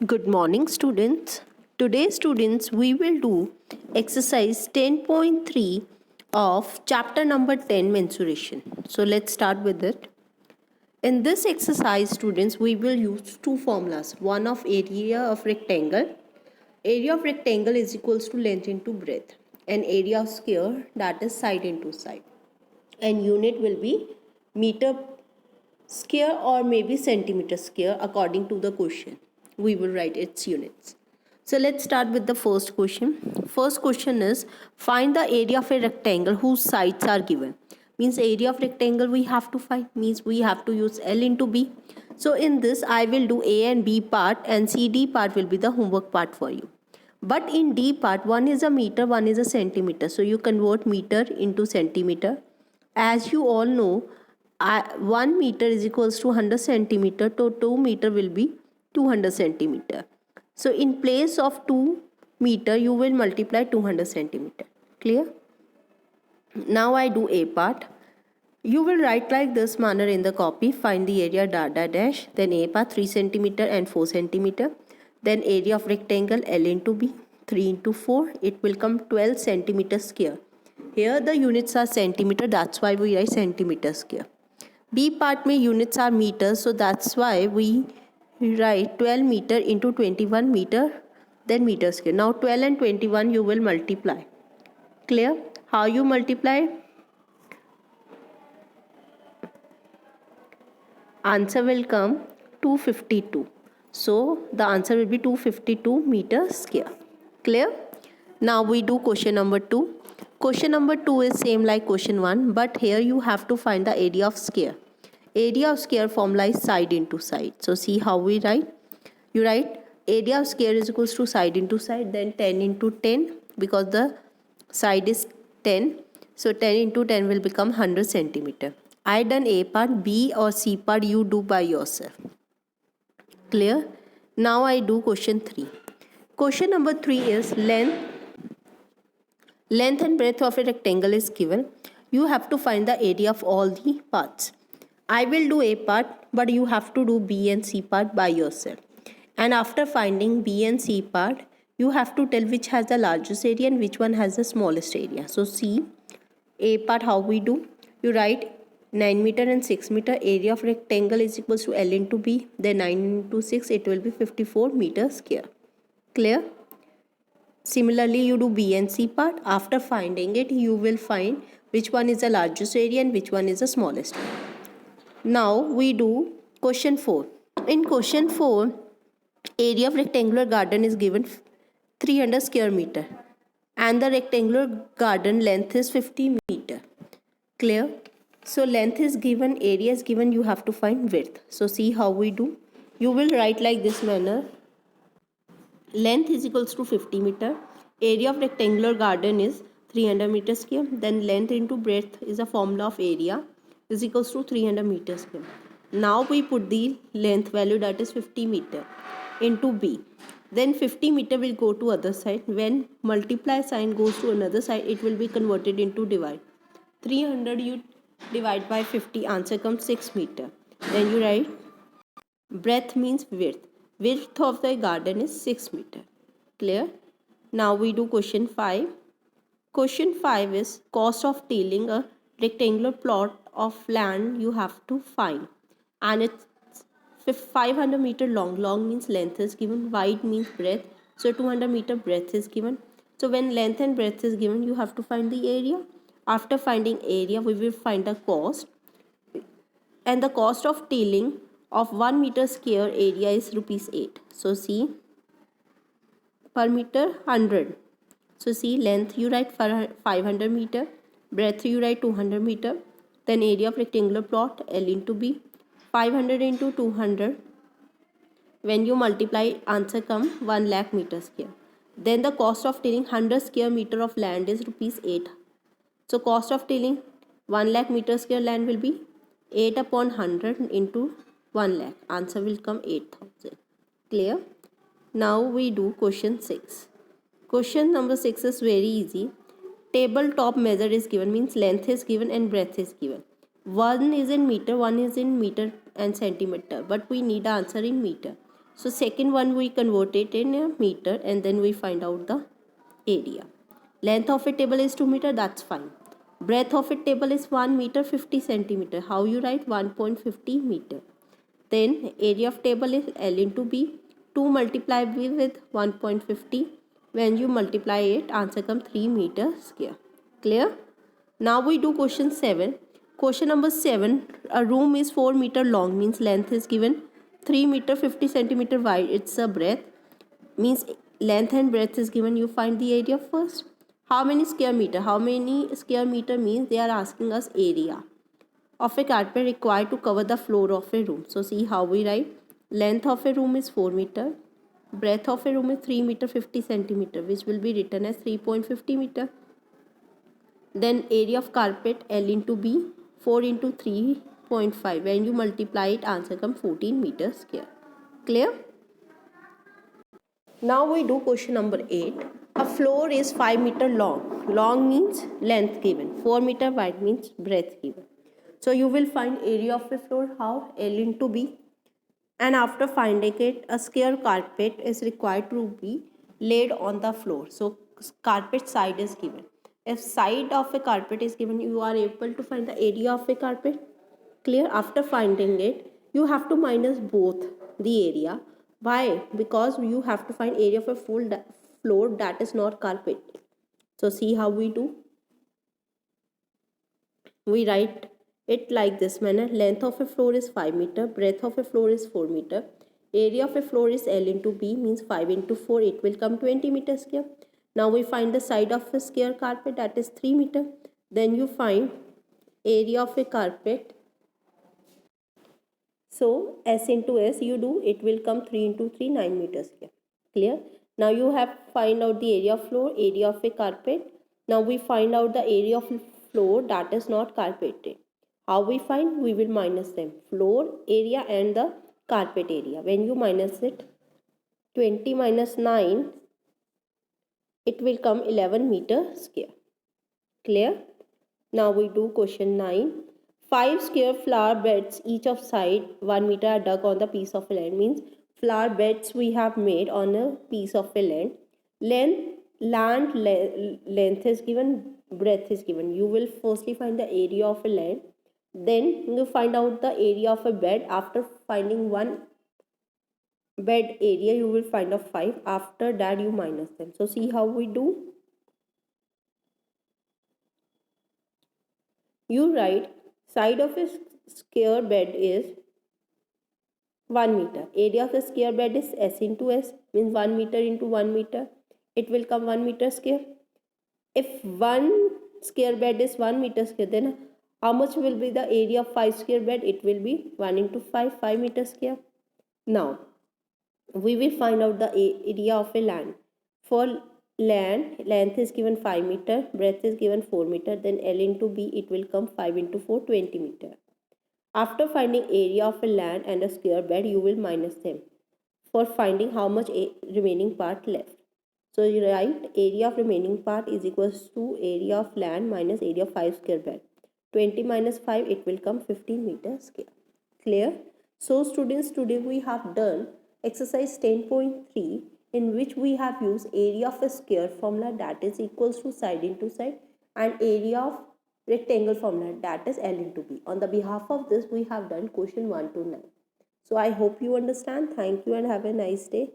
Good morning, students. Today, students, we will do exercise 10.3 of chapter number 10, mensuration. So, let's start with it. In this exercise, students, we will use two formulas. One of area of rectangle. Area of rectangle is equals to length into breadth. And area of square, that is side into side. And unit will be meter square or maybe centimeter square according to the question. We will write its units. So let's start with the first question. First question is find the area of a rectangle whose sides are given. Means area of rectangle we have to find, means we have to use L into B. So in this I will do A and B part and CD part will be the homework part for you. But in D part, one is a meter, one is a centimeter. So you convert meter into centimeter. As you all know, 1 meter is equals to 100 centimeter, so 2 meter will be 200 centimeter. So in place of 2 meter, you will multiply 200 centimeter. Clear? Now I do A part. You will write like this manner in the copy. Find the area dada dash. Then A part 3 centimeter and 4 centimeter. Then area of rectangle L into B. 3 into 4. It will come 12 centimeter square. Here the units are centimeter. That's why we write centimeter square. B part में units are meters, so that's why we write 12 meter into 21 meter, then meter square. Now 12 and 21 you will multiply. Clear? How you multiply? Answer will come 252. So the answer will be 252 meter square. Clear? Now we do question number 2. Question number 2 is same like question 1, but here you have to find the area of square. Area of square formula is side into side. So see how we write. You write area of square is equals to side into side, then 10 into 10 because the side is 10. So 10 into 10 will become 100 centimeter. I done A part, B or C part you do by yourself. Clear? Now I do question 3. Question number 3 is length and breadth of a rectangle is given. You have to find the area of all the parts. I will do A part, but you have to do B and C part by yourself. And after finding B and C part, you have to tell which has the largest area and which one has the smallest area. So see, A part how we do. You write 9 meter and 6 meter. Area of rectangle is equals to L into B. Then 9 into 6, it will be 54 meter square. Clear? Similarly, you do B and C part. After finding it, you will find which one is the largest area and which one is the smallest. Now we do question 4. In question 4, area of rectangular garden is given 300 square meter and the rectangular garden length is 50 meter. Clear? So length is given, area is given, you have to find width. So see how we do. You will write like this manner. Length is equals to 50 meter. Area of rectangular garden is 300 meter square. Then length into breadth is a formula of area is equals to 300 meter square. Now we put the length value, that is 50 meter, into B. Then 50 meter will go to other side. When multiply sign goes to another side, it will be converted into divide. 300 you divide by 50, answer comes 6 meter. Then you write breadth means width. Width of the garden is 6 meter. Clear? Now we do question 5. Question 5 is cost of tilling a rectangular plot of land you have to find. And it's 500 meter long. Long means length is given. Wide means breadth. So 200 meter breadth is given. So when length and breadth is given, you have to find the area. After finding area, we will find the cost. And the cost of tilling of 1 meter square area is rupees 8. So see, per meter 100. So see, length you write 500 meter, breadth you write 200 meter, then area of rectangular plot L into B, 500 into 200. When you multiply, answer come 1 lakh meter square. Then the cost of tilling 100 square meter of land is rupees 8. So cost of tilling 1 lakh meter square land will be 8 upon 100 into 1 lakh. Answer will come 8,000. Clear? Now we do question 6. Question number 6 is very easy. Tabletop measure is given, means length is given and breadth is given. One is in meter, one is in meter and centimeter, but we need the answer in meter. So second one we convert it in a meter and then we find out the area. Length of a table is 2 meter, that's fine. Breadth of a table is 1 meter 50 centimeter. How you write? 1.50 meter. Then area of table is L into B. 2 multiply B with 1.50. When you multiply it, answer come 3 meter square. Clear? Now we do question 7. Question number 7. A room is 4 meter long, means length is given 3 meter 50 centimeter wide. It's a breadth, means length and breadth is given. You find the area first. How many square meter? How many square meter means they are asking us area of a carpet required to cover the floor of a room. So see how we write. Length of a room is 4 meter. Breadth of a room is 3 meter 50 centimeter, which will be written as 3.50 meter. Then area of carpet L into B, 4 into 3.5. When you multiply it, answer comes 14 meters square. Clear? Now we do question number 8. A floor is 5 meter long. Long means length given. 4 meter wide means breadth given. So you will find area of a floor how? L into B. And after finding it, a square carpet is required to be laid on the floor. So carpet side is given. If side of a carpet is given, you are able to find the area of a carpet. Clear? After finding it, you have to minus both the area. Why? Because you have to find area of a full floor that is not carpet. So see how we do. We write it like this manner. Length of a floor is 5 meter. Breadth of a floor is 4 meter. Area of a floor is L into B, means 5 into 4. It will come 20 meters square. Now we find the side of a square carpet, that is 3 meter. Then you find area of a carpet. So S into S you do, it will come 3 into 3, 9 meters square. Clear? Now you have find out the area of floor, area of a carpet. Now we find out the area of floor that is not carpeted. How we find? We will minus them. Floor area and the carpet area. When you minus it, 20 minus 9, it will come 11 meter square. Clear? Now we do question 9. 5 square flower beds, each of side 1 meter, are dug on the piece of land. Means flower beds we have made on a piece of a land. Land length is given, breadth is given. You will firstly find the area of a land. Then you find out the area of a bed. After finding one bed area, you will find out 5. After that you minus them. So see how we do. You write side of a square bed is 1 meter. Area of a square bed is S into S, means 1 meter into 1 meter. It will come 1 meter square. If 1 square bed is 1 meter square, then how much will be the area of 5 square bed? It will be 1 into 5, 5 meter square. Now, we will find out the area of a land. For land, length is given 5 meter, breadth is given 4 meter, then L into B, it will come 5 into 4, 20 meter. After finding area of a land and a square bed, you will minus them for finding how much remaining part left. So you write area of remaining part is equals to area of land minus area of 5 square bed. 20 minus 5, it will come 15 meters square. Clear? So students, today we have done exercise 10.3, in which we have used area of a square formula, that is equals to side into side, and area of rectangle formula, that is L into B. On the behalf of this, we have done question 1 to 9. So I hope you understand. Thank you and have a nice day.